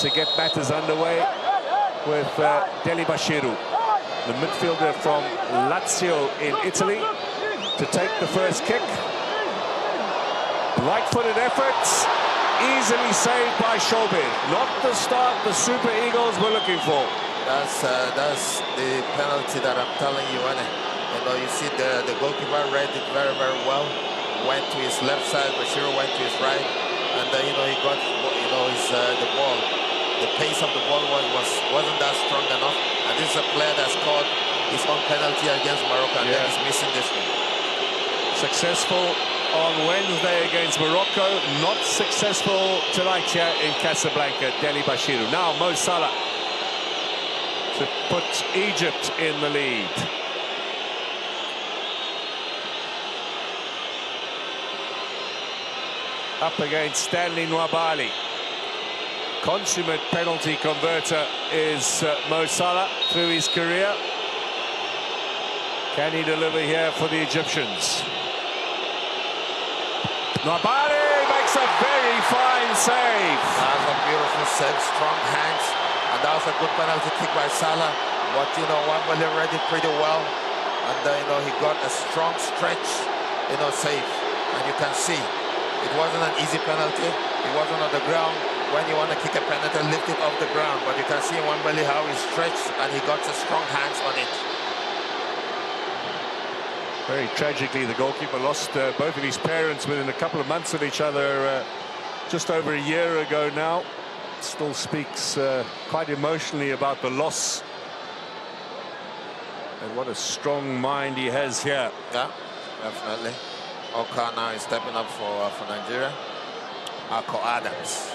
To get matters underway with Deli Bashiru, the midfielder from Lazio in Italy, to take the first kick. Right-footed efforts, easily saved by Shobin. Not the start the Super Eagles were looking for. That's the penalty that I'm telling you, Wane. You know, you see the goalkeeper read it very, very well. Went to his left side, Bashiru went to his right, and you know, he got the ball. The pace of the ball wasn't that strong enough, and this is a player that scored his own penalty against Morocco, and then he's missing this one. Successful on Wednesday against Morocco, not successful tonight here in Casablanca, Deli Bashiru. Now Mo Salah to put Egypt in the lead. Up against Stanley Nwabali. Consummate penalty converter is Mo Salah through his career. Can he deliver here for the Egyptians? Nwabali makes a very fine save. That's a beautiful save, strong hands, and that was a good penalty kick by Salah. But you know, Nwabali read it pretty well, and you know, he got a strong stretch, you know, save, and you can see it wasn't an easy penalty. It wasn't on the ground. When you want to kick a penalty, lift it off the ground, but you can see Nwabali how he stretched and he got his strong hands on it. Very tragically, the goalkeeper lost both of his parents within a couple of months of each other, just over a year ago now. Still speaks quite emotionally about the loss. And what a strong mind he has here. Yeah, definitely. Oka now is stepping up for Nigeria. Ako Adams.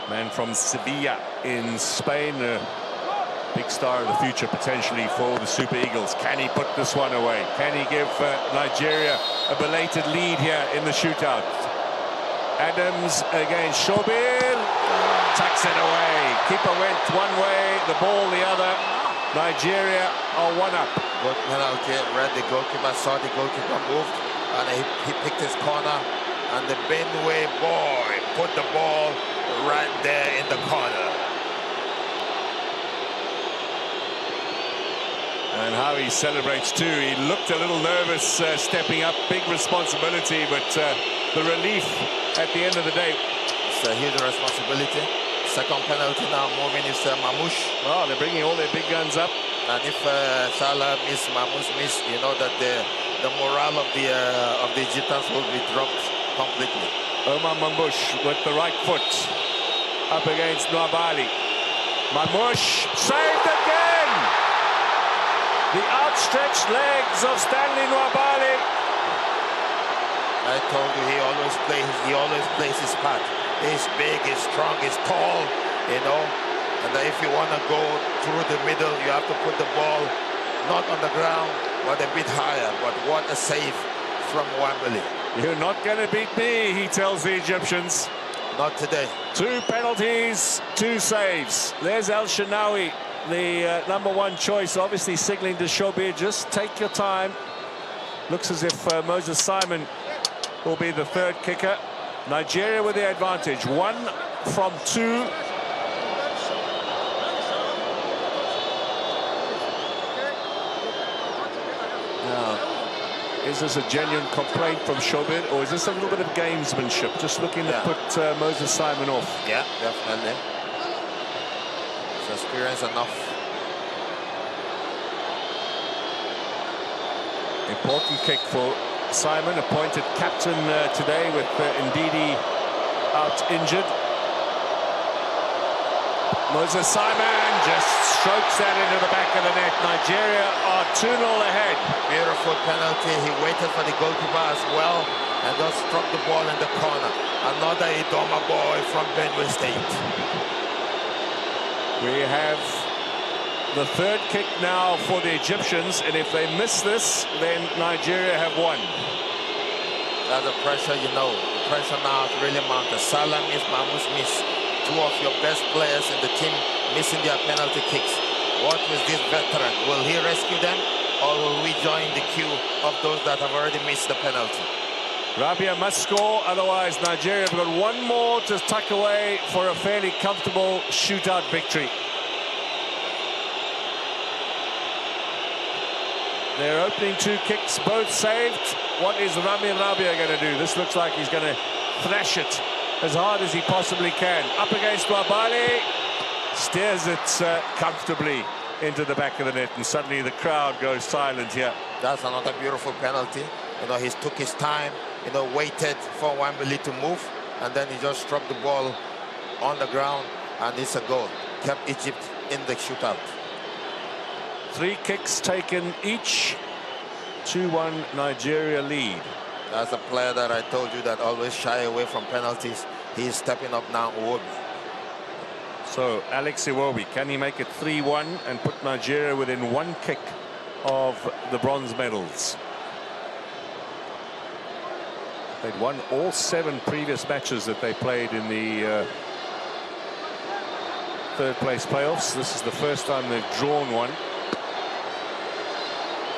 Man from Sevilla in Spain, a big star of the future potentially for the Super Eagles. Can he put this one away? Can he give Nigeria a belated lead here in the shootout? Adams against Shobin, tucks it away. Keeper went one way, the ball the other. Nigeria are one up. Good penalty, read the goalkeeper, saw the goalkeeper moved, and he picked his corner, and the Benway boy put the ball right there in the corner. And how he celebrates too. He looked a little nervous stepping up, big responsibility, but the relief at the end of the day. It's a huge responsibility. Second penalty now, moving is Mamouche. Oh, they're bringing all their big guns up. And if Salah miss, Mamouche miss, you know that the morale of the Egyptians will be dropped completely. Omar Mamouche with the right foot up against Nwabali. Mamouche saved again! The outstretched legs of Stanley Nwabali. I told you, he always plays his part. He's big, he's strong, he's tall, you know. And if you want to go through the middle, you have to put the ball not on the ground, but a bit higher. But what a save from Nwabali. You're not going to beat me, he tells the Egyptians. Not today. 2 penalties, 2 saves. There's El Shenawi, the #1 choice, obviously signaling to Shobir, just take your time. Looks as if Moses Simon will be the third kicker. Nigeria with the advantage, 1 from 2. Is this a genuine complaint from Shobin, or is this a little bit of gamesmanship, just looking to put Moses Simon off? Yeah, definitely. It's experience enough. Important kick for Simon, appointed captain today with Ndidi out injured. Moses Simon just strokes that into the back of the net. Nigeria are 2-0 ahead. Beautiful penalty. He waited for the goalkeeper as well and just struck the ball in the corner. Another Idoma boy from Benue State. We have the third kick now for the Egyptians, and if they miss this, then Nigeria have won. That's the pressure, you know. The pressure now is really mounted. Salah miss, Mamouche miss. 2 of your best players in the team missing their penalty kicks. What is this veteran? Will he rescue them, or will we join the queue of those that have already missed the penalty? Rabia must score, otherwise Nigeria have got one more to tuck away for a fairly comfortable shootout victory. Their opening two kicks both saved. What is Rami Rabia going to do? This looks like he's going to thrash it as hard as he possibly can. Up against Wabali, steers it comfortably into the back of the net, and suddenly the crowd goes silent here. That's another beautiful penalty. You know, he took his time, you know, waited for Wembele to move, and then he just struck the ball on the ground, and it's a goal. Kept Egypt in the shootout. 3 kicks taken each. 2-1 Nigeria lead. That's a player that I told you that always shy away from penalties. He's stepping up now, Iwobi. So Alex Iwobi, can he make it 3-1 and put Nigeria within 1 kick of the bronze medals? They'd won all 7 previous matches that they played in the third place playoffs. This is the first time they've drawn one.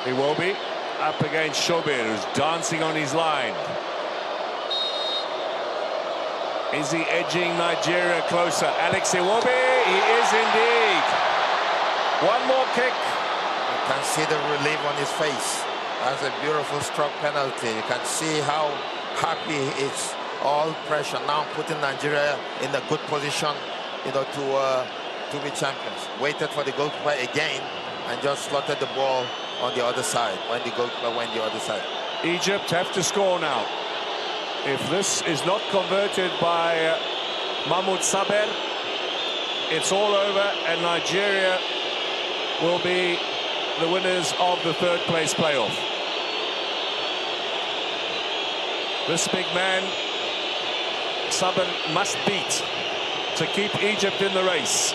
Iwobi up against Shobir, who's dancing on his line. Is he edging Nigeria closer? Alex Iwobi, he is indeed. One more kick. You can see the relief on his face. That's a beautiful struck penalty. You can see how happy he is. All pressure now putting Nigeria in a good position, you know, to be champions. Waited for the goalkeeper again and just slotted the ball on the other side when the goalkeeper went the other side. Egypt have to score now. If this is not converted by Mahmoud Saber, it's all over, and Nigeria will be the winners of the third place playoff. This big man, Saber, must beat to keep Egypt in the race.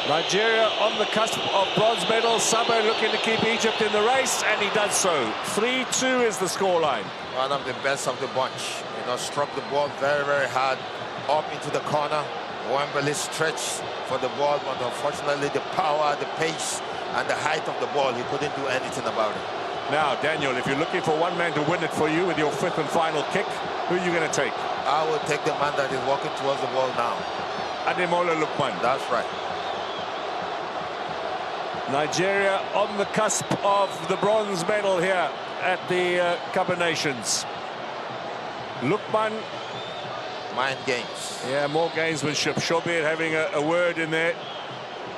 Nigeria on the cusp of bronze medal. Saber looking to keep Egypt in the race, and he does so. 3-2 is the scoreline. One of the best of the bunch. You know, struck the ball very, very hard up into the corner. Wembele stretched for the ball, but unfortunately the power, the pace, and the height of the ball, he couldn't do anything about it. Now, Daniel, if you're looking for one man to win it for you with your 5th and final kick, who are you going to take? I will take the man that is walking towards the ball now. Ademola Lookman. That's right. Nigeria on the cusp of the bronze medal here at the Cup of Nations. Lookman. Mind games. Yeah, more gamesmanship. Shobir having a word in there.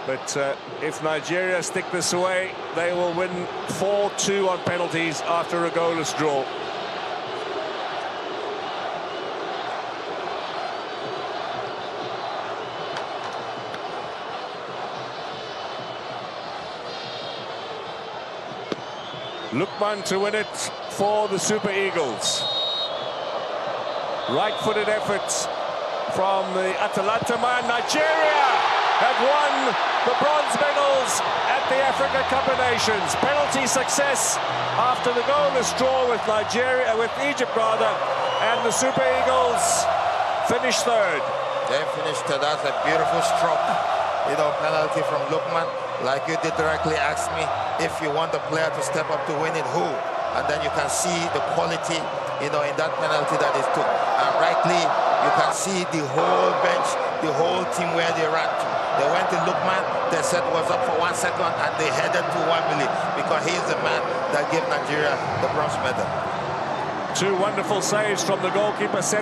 But if Nigeria stick this away, they will win 4-2 on penalties after a goalless draw. Lookman to win it for the Super Eagles. Right-footed efforts from the Atalanta man. Nigeria have won the bronze medals at the Africa Cup of Nations. Penalty success after the goalless draw with Nigeria, with Egypt rather, and the Super Eagles finished 3rd. They finished third. That's a beautiful stroke. You know, penalty from Lookman. Like you did directly ask me, if you want the player to step up to win it, who? And then you can see the quality, you know, in that penalty that is took. And rightly, you can see the whole bench, the whole team where they ran to. They went to Lookman, they said was up for 1 second, and they headed to Wembele because he is the man that gave Nigeria the bronze medal. 2 wonderful saves from the goalkeeper set